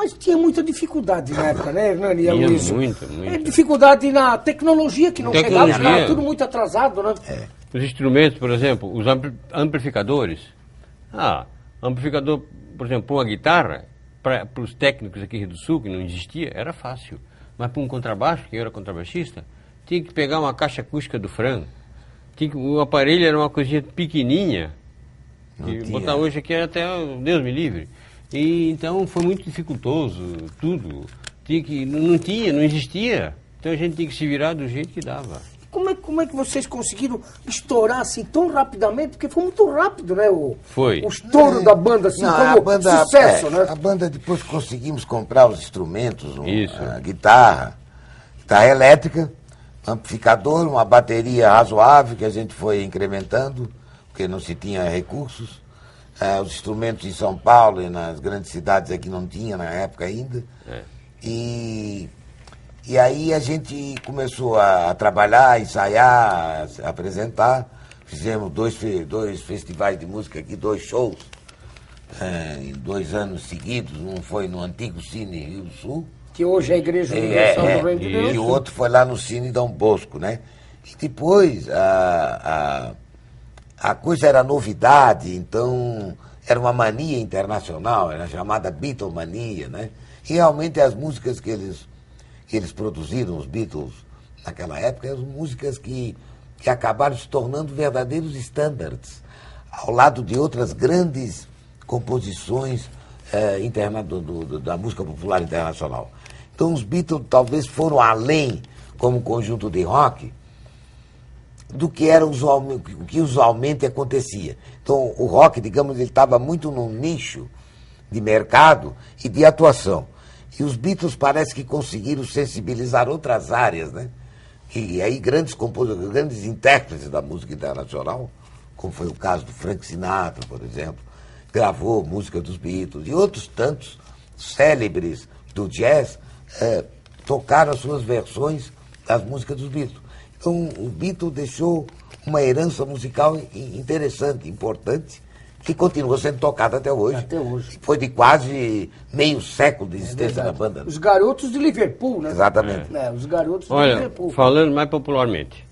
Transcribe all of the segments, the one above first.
Mas tinha muita dificuldade na época, né, Hernani e Aloysio? Muita. Dificuldade na tecnologia, que não chegava, estava tudo muito atrasado, né? Os instrumentos, por exemplo, os amplificadores. Amplificador, por exemplo, para uma guitarra, para os técnicos aqui do Sul, que não existia, era fácil. Mas para um contrabaixo, que eu era contrabaixista, tinha que pegar uma caixa acústica do Fran. O aparelho era uma coisinha pequenininha, que botar hoje aqui é até Deus me livre. E então foi muito dificultoso, tudo. Não existia. Então a gente tinha que se virar do jeito que dava. Como é que vocês conseguiram estourar assim tão rapidamente? Porque foi muito rápido, né? O estouro da banda, assim, como sucesso, né? A banda, depois conseguimos comprar os instrumentos, a guitarra elétrica, amplificador, uma bateria razoável que a gente foi incrementando, porque não se tinha recursos. Os instrumentos em São Paulo e nas grandes cidades aqui não tinha na época ainda. E aí a gente começou a trabalhar, a ensaiar, a apresentar. Fizemos dois festivais de música aqui, 2 shows, em 2 anos seguidos. Um foi no antigo Cine Rio do Sul. Que hoje é a Igreja Universal do Reino de Deus. E o outro foi lá no Cine Dom Bosco, né? E depois a coisa era novidade, então era uma mania internacional, era chamada Beatlemania, né? E realmente as músicas que eles produziram, os Beatles, naquela época, eram músicas que acabaram se tornando verdadeiros standards, ao lado de outras grandes composições da música popular internacional. Então os Beatles talvez foram além, como conjunto de rock, do que era o que usualmente acontecia. Então o rock, digamos, ele estava muito num nicho de mercado e de atuação. E os Beatles parece que conseguiram sensibilizar outras áreas, né? E aí grandes compositores, grandes intérpretes da música internacional, como foi o caso do Frank Sinatra, por exemplo, gravou música dos Beatles, e outros tantos célebres do jazz tocaram as suas versões das músicas dos Beatles. Então o Beatles deixou uma herança musical interessante, importante, que continua sendo tocada até hoje. Até hoje. Foi de quase meio século de existência da banda. Os garotos de Liverpool, né? Exatamente. Os garotos de Liverpool. Falando mais popularmente,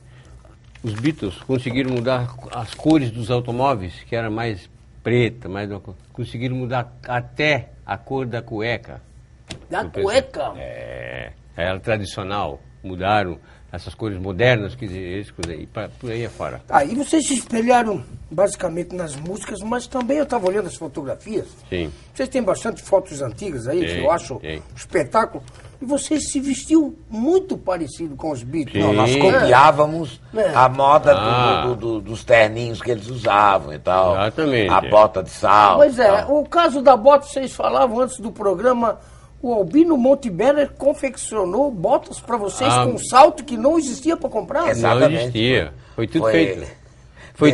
os Beatles conseguiram mudar as cores dos automóveis, que era mais preta, conseguiram mudar até a cor da cueca. Da cueca? Era tradicional. Mudaram essas cores modernas que eles e por aí afora. E vocês se espelharam basicamente nas músicas, mas também eu estava olhando as fotografias. Sim. Vocês têm bastante fotos antigas aí, que eu acho um espetáculo. E vocês se vestiam muito parecido com os Beatles. Não, nós copiávamos a moda dos terninhos que eles usavam e tal. Exatamente. A bota de sal. Pois o caso da bota, vocês falavam antes do programa. O Albino Montebeller confeccionou botas para vocês com salto que não existia para comprar? Exatamente. Não existia. Foi tudo feito. Foi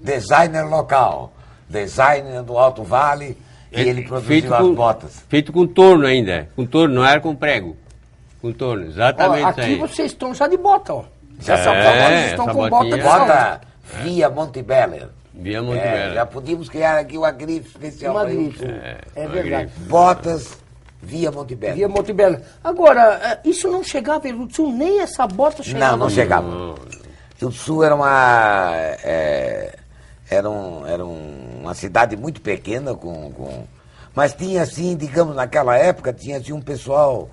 designer local. Designer do Alto Vale. E ele produziu as botas. Feito com torno ainda. Com torno, não era com prego. Com torno, exatamente. Aqui aí. vocês estão já de bota, ó. Já estão com bota de bota via Montebeller. Via Montebeller. Já podíamos criar aqui uma grife especial para isso. É verdade. Botas via Montebeller. Via Montebeller. Agora, isso não chegava em Rio do Sul, nem essa bota chegava. Não chegava. Rio do Sul era uma cidade muito pequena, mas tinha assim, digamos, naquela época, tinha assim um pessoal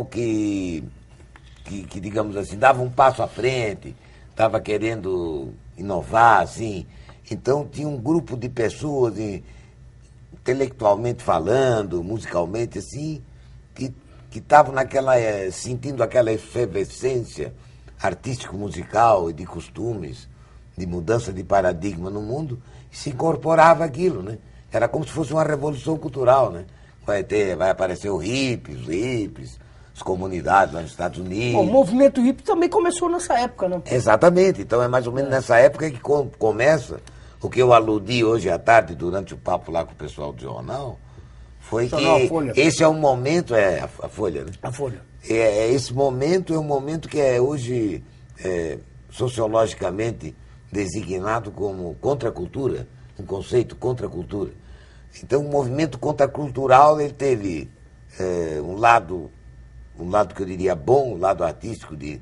que digamos assim, dava um passo à frente, estava querendo inovar, assim. Então tinha um grupo de pessoas, intelectualmente falando, musicalmente, assim, que estavam sentindo aquela efervescência artístico-musical e de costumes, de mudança de paradigma no mundo, e se incorporava aquilo, né? Era como se fosse uma revolução cultural, né? Vai aparecer os hippies, as comunidades lá nos Estados Unidos. O movimento hippie também começou nessa época, né? Exatamente. Então é mais ou menos nessa época que começa o que eu aludi hoje à tarde durante o papo lá com o pessoal do jornal, foi que esse é um momento, a Folha, né? A Folha. Esse momento é um momento que é hoje sociologicamente designado como contracultura, um conceito contracultura. Então o movimento contracultural ele teve um lado que eu diria bom, um lado artístico de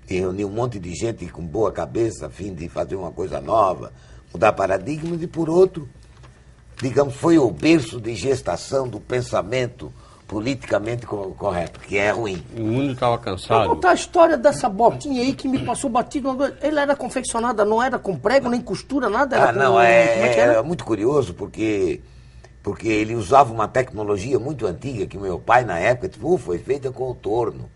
reunir um monte de gente com boa cabeça, a fim de fazer uma coisa nova, mudar paradigmas, e por outro, digamos, foi o berço de gestação do pensamento politicamente correto, que é ruim. O mundo estava cansado. Vou contar a história dessa botinha aí que me passou batido. Ela era confeccionada, não era com prego, nem costura, nada? Era Não, como é que era? era muito curioso, porque ele usava uma tecnologia muito antiga, que meu pai, na época, foi feita com o torno.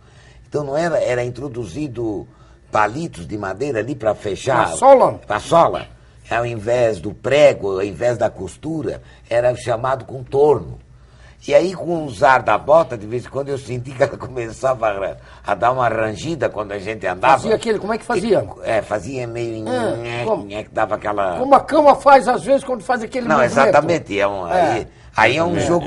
Então não era introduzido palitos de madeira ali para fechar. Para sola. Ao invés do prego, ao invés da costura, era chamado com torno. E aí, com o usar da bota, de vez em quando eu senti que ela começava a dar uma rangida quando a gente andava. Fazia aquele, como é que fazia? Fazia meio... que dava aquela... Como a cama faz, às vezes, quando faz aquele Não, movimento. exatamente. Aí é um jogo